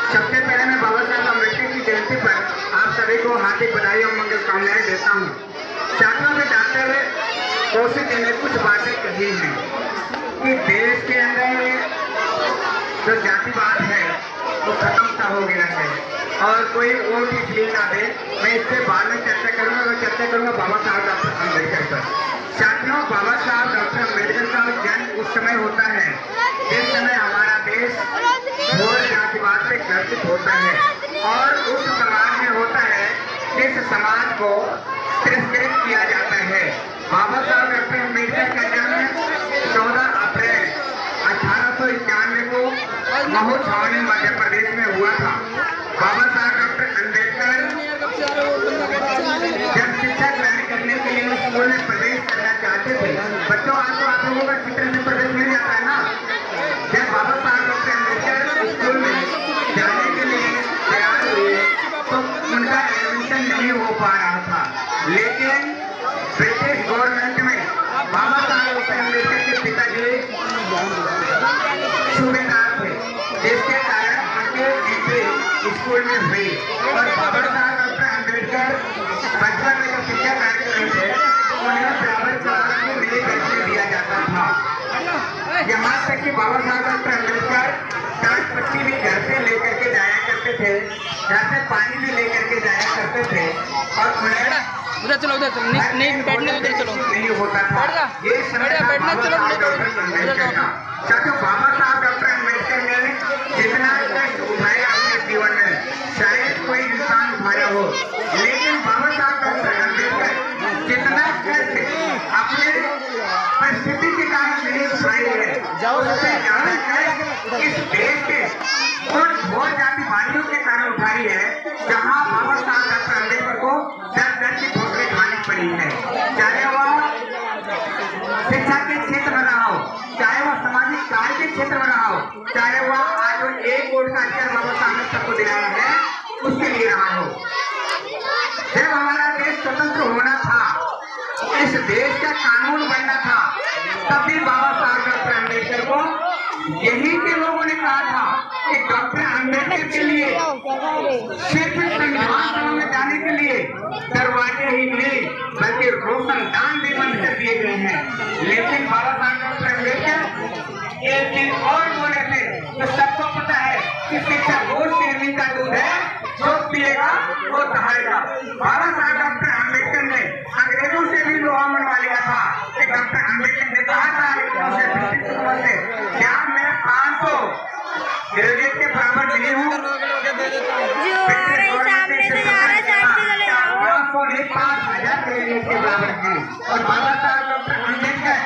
सबसे पहले मैं बाबा साहब अम्बेडकर की जयंती पर आप सभी को हार्दिक बधाई और मंगल कामनाएं देता हूँ। छात्रों के जाते हुए कोशिश ने कुछ बातें कही हैं कि देश के अंदर जो जातिवाद है वो खत्म सा हो गया है और कोई वोट इसलिए ना दे। मैं इससे बाद में चर्चा करूंगा और चर्चा करूंगा बाबा साहब डॉक्टर अम्बेडकर पर। साथियों, बाबा साहब डॉक्टर अम्बेडकर का जन्म उस समय होता है जिस समय हमारा देश घोर जातिवाद से ग्रसित होता है और उस समाज में होता है जिस समाज को तिरस्कृत किया जाता है। बाबा साहब डॉक्टर अम्बेडकर का जन्म 14 अप्रैल 1891 को महू छावनी मध्य प्रदेश में हुआ था। बाबा साहब डॉक्टर अम्बेडकर जब शिक्षा ग्रहण करने के लिए स्कूल में प्रवेश करना चाहते थे, बच्चों आज तो आप लोगों का चित्र में प्रवेश मिल जाता है ना। जब बाबा साहब डॉक्टर अम्बेडकर स्कूल में जाने के लिए तैयार हुए तो उनका एडमिशन नहीं हो पा रहा था, लेकिन ब्रिटिश गवर्नमेंट में बाबा साहब डॉक्टर अम्बेडकर के पिताजी सूबेदार थे, जिसके कारण उनके एंट्री स्कूल में हुई और बाबा साहब डॉक्टर अम्बेडकर बचपन में जब शिक्षा ग्रहण कर रहे थे उन्हें बराबर क्लास में मेरे घर में दिया जाता था। यहाँ तक कि बाबा साहब डॉक्टर अम्बेडकर टाट पट्टी भी घर से लेकर के जाया करते थे, घर से पानी भी लेकर के जाया करते थे और उन्हें उधर चलो, नहीं बैठने उधर चलो, नहीं होता था। ये समय बैठना चलो, बाबा साहब डॉक्टर अम्बेडकर ने जितना कष्ट उठाया अपने जीवन में शायद कोई इंसान उठाया हो, लेकिन बाबा साहब डॉक्टर अम्बेडकर जितना कष्ट अपने परिस्थिति के कारण नहीं उठाए है, उससे ज्यादा कष्ट इस देश के उन घोर जातिवादियों के कारण उठाई है, जहाँ बाबा साहब डॉक्टर अम्बेडकर को दर की ठोकरें खानी पड़ी है। चाहे वह शिक्षा के क्षेत्र में रहा हो, चाहे वह सामाजिक कार्य के क्षेत्र में रहा हो, चाहे वह आज एक वोट का अधिकार बाबा साहब ने सबको दिलाया है उसके लिए रहा हो। जब हमारा देश स्वतंत्र होना था, इस देश का कानून बनना था, तब भी बाबा साहब डॉक्टर अम्बेडकर को यही के लोगों ने कहा था कि डॉक्टर अम्बेडकर के लिए सिर्फ संविधान सभा में जाने के लिए दरवाजे ही नहीं बल्कि रोशनदान भी बंद कर दिए गए हैं। लेकिन बाबा साहब डॉक्टर अम्बेडकर एक चीज और बोले थे, तो सबको पता है कि शिक्षा वो शेरनी का दूध है, जो पिएगा वो दहाड़ेगा। बाबा साहब डॉक्टर अम्बेडकर ने अंग्रेजों से भी लोहा मनवा लिया था कि डॉक्टर अम्बेडकर ने कहा था क्या मैं 500 ग्रेजुएट के बराबर नहीं हूँ, 5,000 ग्रेजुएट के बराबर है। और बाबा साहब डॉक्टर अम्बेडकर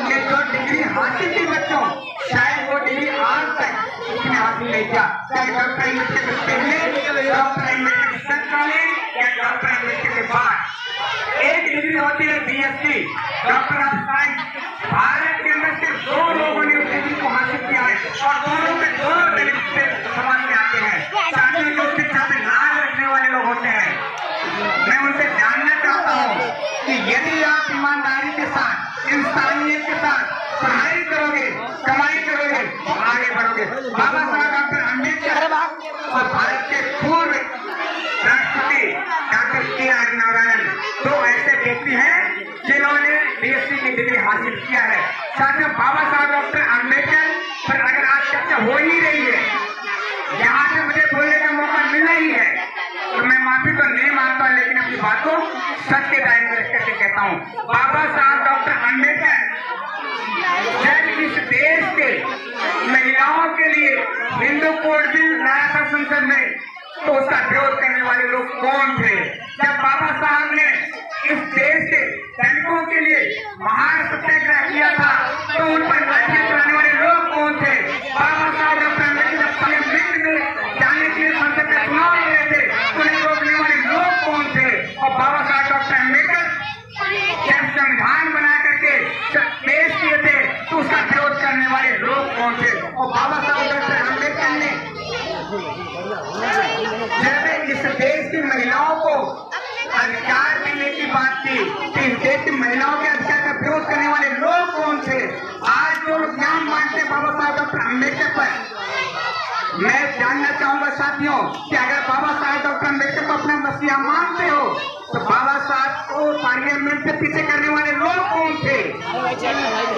ने जो डिग्री हासिल की बच्चों, शायद वो डिग्री आज तक उसने हासिल नहीं किया, चाहे डॉक्टर अम्बेडकर के पहले, डॉक्टर अम्बेडकर के तत्कालीन या डॉक्टर अम्बेडकर के बाद। एक डिग्री होती है BSc, doctor of science. Bharat के अंदर सिर्फ 2 लोगों ने उस डिग्री को हासिल किया है और दोनों के दोनों तरीके से समाज में आते हैं। साथ ही जो शिक्षा में लाज रखने वाले लोग होते हैं, मैं उनसे जानना चाहता हूँ कि यदि आप ईमानदारी के साथ, इंसानियत के साथ पढ़ाई करोगे, कमाई करोगे तो आगे बढ़ोगे। बाबा साहब डॉक्टर अम्बेडकर और भारत के पूर्व राष्ट्रपति डॉक्टर के.आर. नारायण 2 ऐसे व्यक्ति हैं जिन्होंने बीएससी की डिग्री हासिल किया है। साथियों, बाबा साहब डॉक्टर अम्बेडकर पर अगर आज चर्चा हो ही रही है, यहाँ से मुझे बोलने का मौका मिल रही है, तो मैं माफी तो नहीं मांगता, लेकिन अपनी बात को सच के दायरे में रख करके कहता हूँ। बाबा साहब डॉक्टर अम्बेडकर जब इस देश के महिलाओं के लिए हिंदू कोड बिल लाया था संसद में, तो उसका विरोध करने वाले लोग कौन थे? जब बाबा साहब ने इस देश के सैनिकों के लिए महान सत्याग्रह किया था, तो उन पर लाठियां चलाने वाले लोग कौन थे? बाबा साहब डॉक्टर अम्बेडकर जब पार्लियामेंट में जाने के लिए संसद में चुनाव लड़ रहे थे, उन्हें रोकने वाले लोग कौन थे? और बाबा साहब डॉक्टर अम्बेडकर जब संविधान बना करके पेश किए थे, तो उसका विरोध करने वाले लोग कौन थे? और बाबा साहब डॉक्टर अम्बेडकर ने जब इस देश की महिलाओं को अधिकार देने की बात की, तो इस देश की महिलाओं के अधिकार का विरोध करने वाले लोग कौन थे? आज जो लोग नाम मानते बाबा साहब डॉक्टर अम्बेडकर पर, मैं जानना चाहूंगा साथियों कि अगर बाबा साहेब डॉक्टर अम्बेडकर को अपना मसीहा मानते हो तो बाबा साहब को पार्लियामेंट से पीछे करने वाले लोग कौन थे?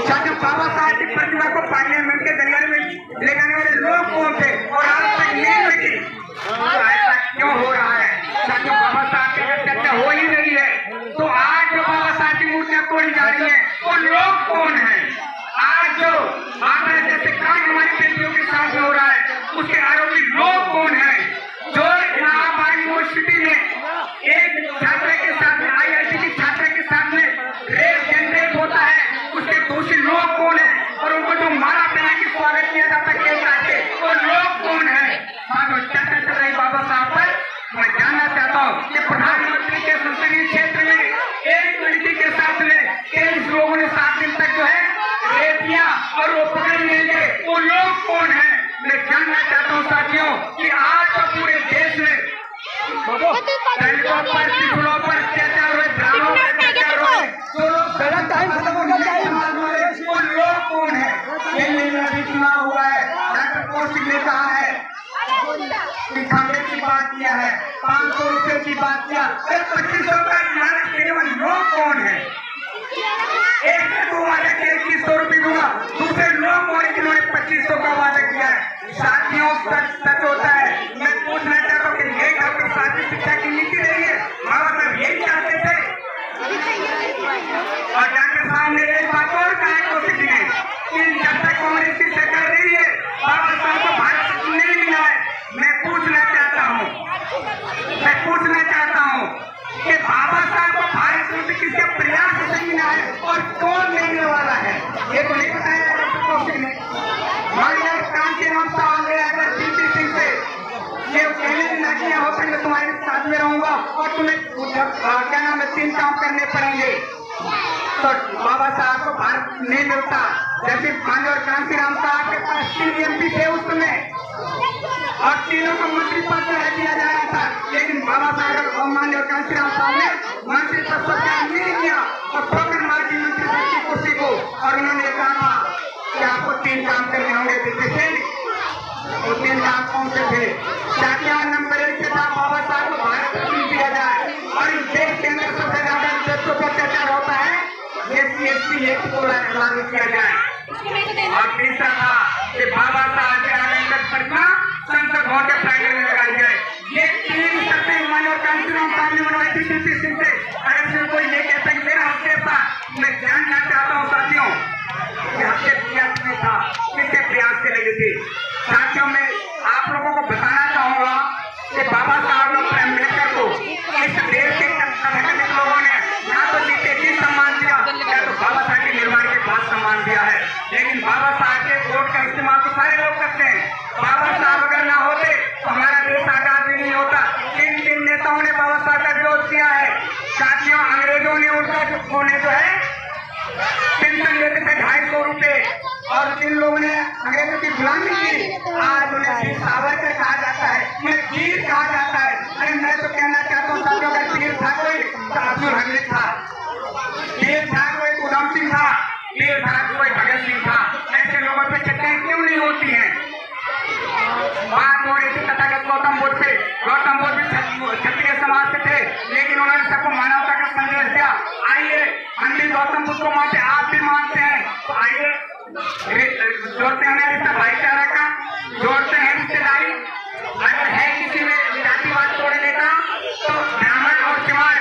साथियों, बाबा साहब की प्रतिभा को पार्लियामेंट के गलियारे में ले जाने वाले लोग कौन थे और आज तक नहीं लगी? तो ऐसा क्यों हो रहा है? साथियों, बाबा साहब की अगर चर्चा हो ही रही है तो आज जो बाबा साहब की मूर्तियां तोड़ी जा रही है वो लोग कौन है? आज जो आगरा जैसे कांड हमारी बेटियों के साथ में हो रहा है उसके आरोपी लोग कौन है? जो इलाहाबाद यूनिवर्सिटी में एक छात्र के साथ में IIT की छात्र के साथ में रेप जनरेट होता है उसके दोषी लोग कौन है? और उनको जो माला पहना के स्वागत किया जाता है वो लोग कौन है? चर्चा चल रही बाबा साहब पर मैं जानना चाहता हूँ कि प्रधानमंत्री के संसदीय क्षेत्र में एक लड़की के साथ में 23 लोगों ने 7 दिन तक जो है रेप किया और वो पकड़ लिए गए, वो लोग कौन है? मैं जानना चाहता हूँ साथियों कि आज तो पूरे देश में दलितों पर, पिछड़ों पर अत्याचार हुए, ब्राह्मणों पर अत्याचार हुए, जो लोग गलत टाइम खत्म हो गया वो लोग कौन है? ये नहीं अभी चुनाव हुआ है, डॉक्टर कौशिक ने कहा है कि खंबे की बात किया है, 500 रुपए की बात किया, 2500 का लालच देने वाले लोग कौन है? एक ने तो वादा किया 2100 रुपये दूंगा, दूसरे लोग और जिन्होंने 2500 का वादा किया है। साथियों, सच होता है। मैं पूछना चाहता हूँ कि ये डॉक्टर साथी शिक्षा की नीति रही है, बाबा साहब यही चाहते थे। और डॉक्टर साहब ने एक बात और कहा कौशिक ने कि जब तक कांग्रेस की सरकार रही है बाबा साहब को भारत नहीं मिला है। मैं पूछना चाहता हूँ कि बाबा साहब को भारत में किसके प्रयास से मिला है और कौन मिलने वाला है? ये तो नहीं बताया डॉक्टर कौशिक ने। माननीय कांशीराम साहब ने अगर पीपी सिंह से ये कहने ना किया होता मैं तुम्हारे साथ में रहूंगा और तुम्हें क्या नाम है 3 काम करने पड़ेंगे तो बाबा साहब को भारत नहीं मिलता। जबकि माननीय कांशीराम साहब के पास 3 MP थे उस समय और तीनों को मंत्री पद पर दिया जा रहा था, लेकिन बाबा साहब और माननीय कांशीराम साहब ने मंत्री पद पर नहीं किया और ठोकर मार दी मंत्री पद की कुर्सी को और उन्होंने कहा कि आपको 3 काम करने होंगे। वो 3 काम कौन से थे? साथियों, नंबर 1 के साथ बाबा साहब को भारत रत्न दिया जाए और इस देश के अंदर सबसे ज्यादा बच्चों पर अत्याचार होता है SC/ST एक्ट को लागू किया जाए। और तीसरा था कि बाबा साहब के आदमकद प्रतिमा संसद भवन के प्रांगण में लगाई जाए। ये 3 शर्तें माननीय कांशीराम साहब ने मनवाई थी पीपी सिंह से। अगर कोई ये कहता है मेरा हस्ते था, मैं जानना चाहता हूँ साथियों कि हस्ते प्रयास में था, किसके प्रयास से लगी थी? साथियों, मैं आप लोगों को बताना चाहूंगा कि बाबा साहब डॉक्टर अम्बेडकर को इस देश के संगठनिक लोगों ने ना तो जीते जी सम्मान दिया या तो बाबा साहब के निर्माण के बाद सम्मान दिया है, लेकिन बाबा साहब के वोट का इस्तेमाल तो सारे लोग करते हैं। बाबा साहब अगर ना होते तो हमारा देश आजाद भी नहीं होता। किन नेताओं ने बाबा साहब का विरोध किया है? साथियों, अंग्रेजों ने उनका जो है पेंशन लेते थे 250 रुपए और जिन लोगों ने अंग्रेजों की गुलामी की आज उन्हें वीर सावरकर कहा जाता है, उन्हें वीर कहा जाता है। अरे मैं तो कहना चाहता हूँ साथियों, अगर वीर था कोई तो अब्दुल हमीद था, वीर था कोई उधम सिंह था, वीर था कोई भगत सिंह था। ऐसे लोगों पर चर्चाएं क्यों नहीं होती हैं? बात हो रही थी तथागत गौतम बुद्ध से। गौतम बुद्ध भी क्षत्रिय समाज से थे, लेकिन उन्होंने सबको मानवता का संदेश दिया। आइए, हम भी गौतम बुद्ध को मानते, आप भी मानते हैं, तो आइए जोड़ते हैं रिश्ता भाईचारा का, जोड़ते हैं रिश्तेदारी। अगर है किसी में जातिवाद तोड़ने का तो ब्राह्मण और चमार,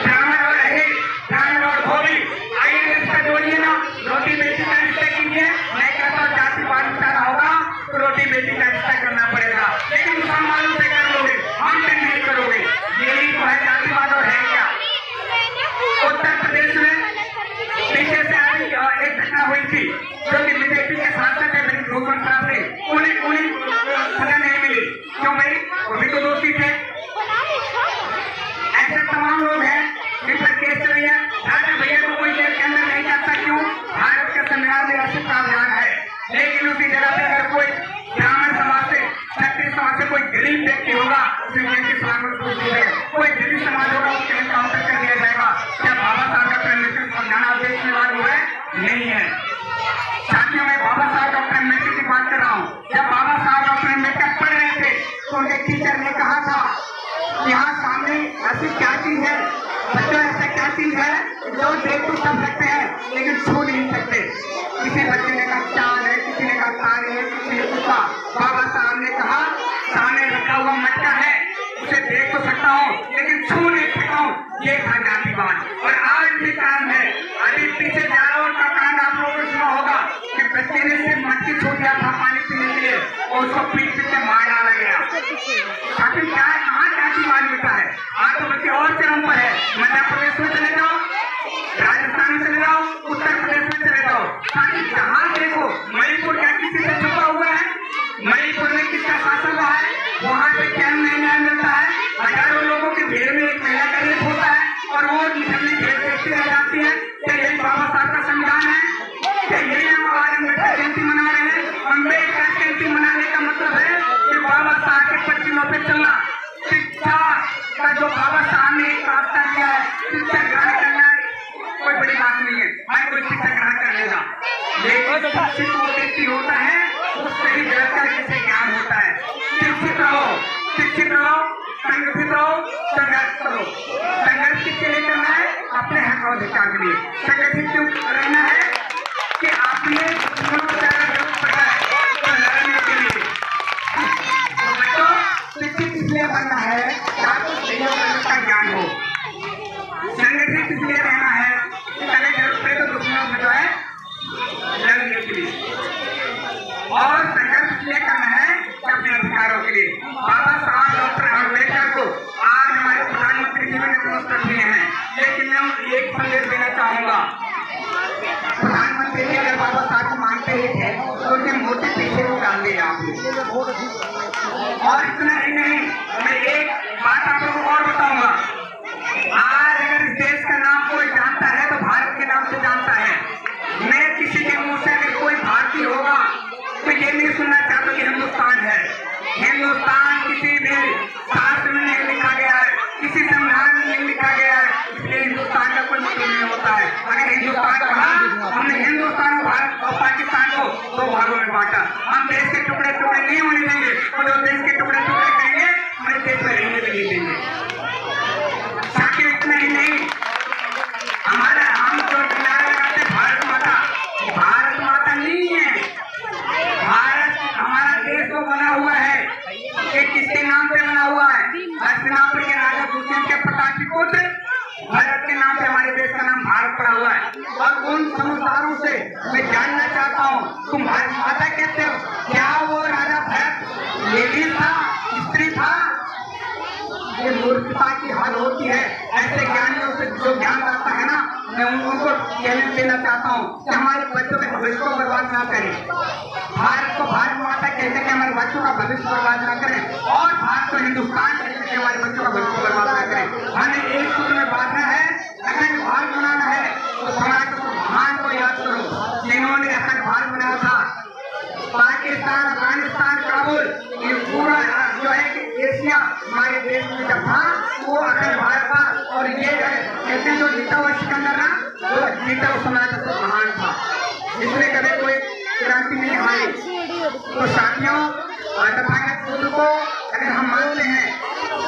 ब्राह्मण और अहिर, ब्राह्मण और धोबी, आइए रिश्ता जोड़िए ना, रोटी बेटी का रिश्ता कीजिए। मैं कहता हूँ जातिवाद निकाला होगा तो रोटी बेटी का रिश्ता करना पड़ेगा, लेकिन मुसलमानों से कर लोगे, हमसे नहीं करोगे। यही तो है जातिवाद। और है क्या? उत्तर प्रदेश में पीछे से एक घटना हुई थी जो कि बीजेपी के सांसद थे भूपेंद्र साहब थे, उन्हें सजा नहीं मिली। क्यों भाई? वो भी तो दोषी थे। ऐसे तमाम लोग हैं जिन पर केस चल रही है। राजा भैया को कोई जेल के अंदर नहीं जाता, क्यों? भारत के संविधान में ऐसे प्रावधान है। लेकिन उसी जगह पे अगर कोई ब्राह्मण समाज से, क्षत्रिय समाज से कोई गरीब व्यक्ति होगा, उसे जेल की सलामत कोई गरीब समाज होगा, उसके एनकाउंटर कर दिया जाएगा। क्या बाबा साहब का प्रेमनिश्चित समझाना देश में लागू है? नहीं है। साथियों, मैं बाबा साहब डॉक्टर अम्बेडकर की बात कर रहा हूँ। जब बाबा साहब बात। और आज भी काम है, अभी पीछे जालौर का कांड आप लोगों ने सुना होगा कि बच्चे ने सिर्फ मटकी छू दिया था पानी पीने के लिए और उसको पीट पीट के मार डाला गया। आखिर क्या है, कहाँ जाति मानवीयता है? आज तो बच्चे और चरम पर है। मध्य प्रदेश में चले जाओ, राजस्थान में चले जाओ, उत्तर प्रदेश में चले जाओ, ताकि जहाँ देखो मणिपुर क्या किसी से छुपा हुआ है? मणिपुर में किसका शासन रहा है? वहाँ पे क्या न्याय मिलता है? हजारों लोगों की भीड़ में एक महिला का रेप होता है और वो निकलने भीड़ देखती रह जाती है। क्या यही बाबा साहब का संविधान है? क्या यही हम आज अम्बेडकर जयंती मना रहे हैं? अम्बेडकर जयंती मनाने का मतलब है कि बाबा साहब के पच्चीनों पे चलना। शिक्षा का जो बाबा साहब ने एक रास्ता दिया है, शिक्षा ग्रहण करना कोई बड़ी बात नहीं है, हर कोई शिक्षा ग्रहण कर लेगा, लेकिन शिक्षित वो व्यक्ति होता है वो सही गलत का जिसे ज्ञान होता है। शिक्षित रहो, संगठित रहो, संघर्ष करो। संघर्ष किसके लिए करना है? अपने हक और अधिकार के लिए। संगठित क्यों रहना है? कि आपने जरूरत पड़ा है तो लड़ने के लिए। तो बच्चों, शिक्षित इसलिए बनना है कि आपको सही और गलत का ज्ञान हो। संगठित इसलिए रहना है कि अगर जरूरत पड़े तो दुश्मनों से जो है लड़ने के लिए, और संघर्ष इसलिए करना है कि अपने अधिकारों के लिए। बाबा साहब डॉक्टर अम्बेडकर को आज हमारे प्रधानमंत्री जी ने नमस्कार दिए हैं, लेकिन मैं एक संदेश देना चाहूंगा। प्रधानमंत्री जी अगर बाबा साहब को मानते ही थे तो उनके मोटे पीछे को डाल दिया आपने। और इतना ही नहीं, मैं एक बात आप लोगों को और बताऊंगा। आज अगर इस देश का नाम कोई जानता है तो भारत के नाम से जानता है। मैं किसी के मुंह से अगर कोई भारतीय होगा तो ये नहीं सुनना चाहता कि हिंदुस्तान है। हिंदुस्तान किसी भी शास्त्र में नहीं लिखा गया है, किसी संविधान में नहीं लिखा गया है, इसलिए हिंदुस्तान का कोई मतलब नहीं होता है। अगर हिंदुस्तान कहा, हमने हिंदुस्तान और भारत और पाकिस्तान को दो भागों में बांटा। हम देश के टुकड़े टुकड़े नहीं होने देंगे, और जो देश के टुकड़े टुकड़े करेंगे हमें देश में रहने भी नहीं देंगे। साथ इतना ही नहीं, हमारा हम जो नारा लगाते भारत माता नहीं है। भारत हमारा देश तो बना हुआ है, ये किसके नाम पे बना हुआ है? हस्तिनापुर के राजा दुष्यंत के प्रताप के पुत्र भरत के नाम पे हमारे देश का नाम भारत पड़ा हुआ है। और उन समझदारों से मैं जानना चाहता हूँ, तुम भारत माता कहते हो, क्या वो राजा भरत लेडी था, स्त्री था? ये मूर्खता की हद होती है। ऐसे ज्ञानियों से जो ज्ञान आता है ना, मैं उनको चैलेंज देना चाहता हूँ कि हमारे बच्चों के भविष्य को बर्बाद ना करें। भारत को भारत माता कहते हैं, हमारे बच्चों का भविष्य बर्बाद ना करें, और भारत को हिंदुस्तान कहते हैं, हमारे बच्चों का भविष्य बर्बाद ना करें। हमें एक सूत्र में बांधना है, अखंड भारत बनाना है तो समाज को महान को याद करो जिन्होंने अखंड भारत बनाया था। पाकिस्तान, अफगानिस्तान, काबुल, ये पूरा जो है कि एशिया हमारे देश में जब था वो अखंड भारत था। और ये कहते हैं जो जीता हुआ सिकंदर ना, वो जीता हुआ समय तक महान था, इसलिए कभी कोई क्रांति नहीं आई। तो साथियों, तथागत बुद्ध को अगर हम मानते हैं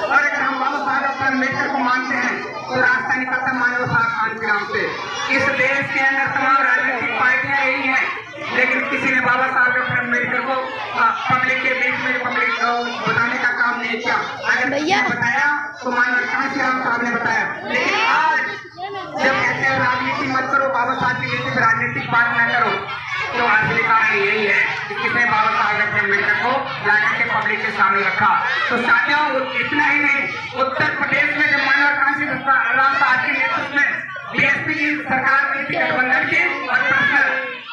और अगर हम बाबा साहब डॉक्टर अम्बेडकर को मानते हैं तो रास्ता निकलता मानव साहब के नाम से। इस देश के अंदर तमाम राजनीतिक पार्टियां रही हैं, लेकिन किसी ने बाबा साहब डॉक्टर अम्बेडकर को पब्लिक के बीच में पब्लिक बताने का काम नहीं किया। अगर किसी ने बताया तो मानव कांशीराम साहब ने बताया। लेकिन आज जब कहते हैं राजनीति मत करो, बाबा साहब की जैसे राजनीतिक बात न करो, तो असली कारण यही है कि किसने बाबा साहब डॉक्टर अम्बेडकर को लाकर के पब्लिक के सामने रखा। तो साथियों, इतना ही नहीं, उत्तर प्रदेश में जब मानव कांशीराम साहब के नेतृत्व में बीएसपी की सरकार बनी थी गठबंधन की, और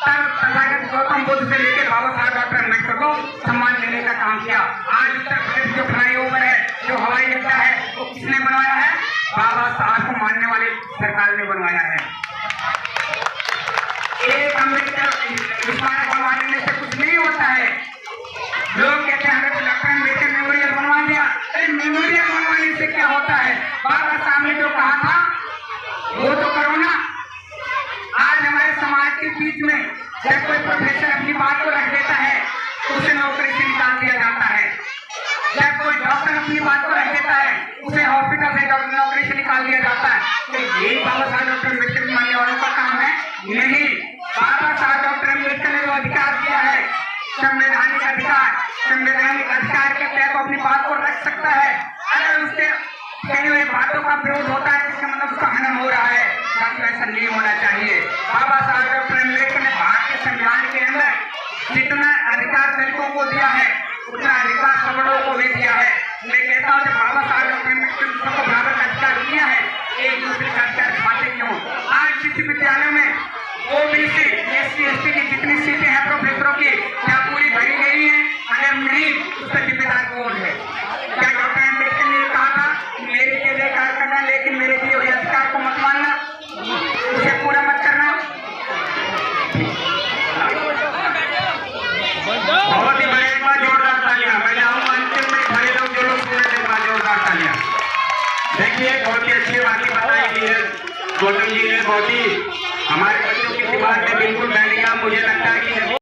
तथागत गौतम बुद्ध से लेकर बाबा साहब डॉक्टर अम्बेडकर को सम्मान देने का काम किया। आज उत्तर प्रदेश जो फ्लाईओवर है, जो हवाई अड्डा है, वो किसने बनवाया है? बाबा साहब को मानने वाली सरकार ने बनवाया है। एक अम्बेडकर स्मारक बनवा देने से कुछ नहीं होता है। लोग कहते हैं हमें डॉक्टर अम्बेडकर मेमोरियल बनवा दिया। अरे मेमोरियल बनवाने से क्या होता है? बाबा साहब ने जो कहा था वो तो करो ना। आज हमारे समाज के बीच में जब कोई प्रोफेसर अपनी बात को रख देता है तो उसे नौकरी से निकाल दिया जाता है। जब कोई डॉक्टर अपनी बात को रख देता है उसे हॉस्पिटल से नौकरी से निकाल दिया जाता है। तो यही बाबा साहब डॉक्टर अम्बेडकर मानने वालों का काम है? नहीं। बाबा साहब डॉक्टर अम्बेडकर ने जो अधिकार दिया है, संवैधानिक अधिकार के तहत अपनी बात को रख सकता है। अगर उसके कई बातों का विरोध होता है, इसका मतलब उसका हनन हो रहा है। बहुत ही अच्छी बातें बताई नीरज गौतम जी ने, बहुत ही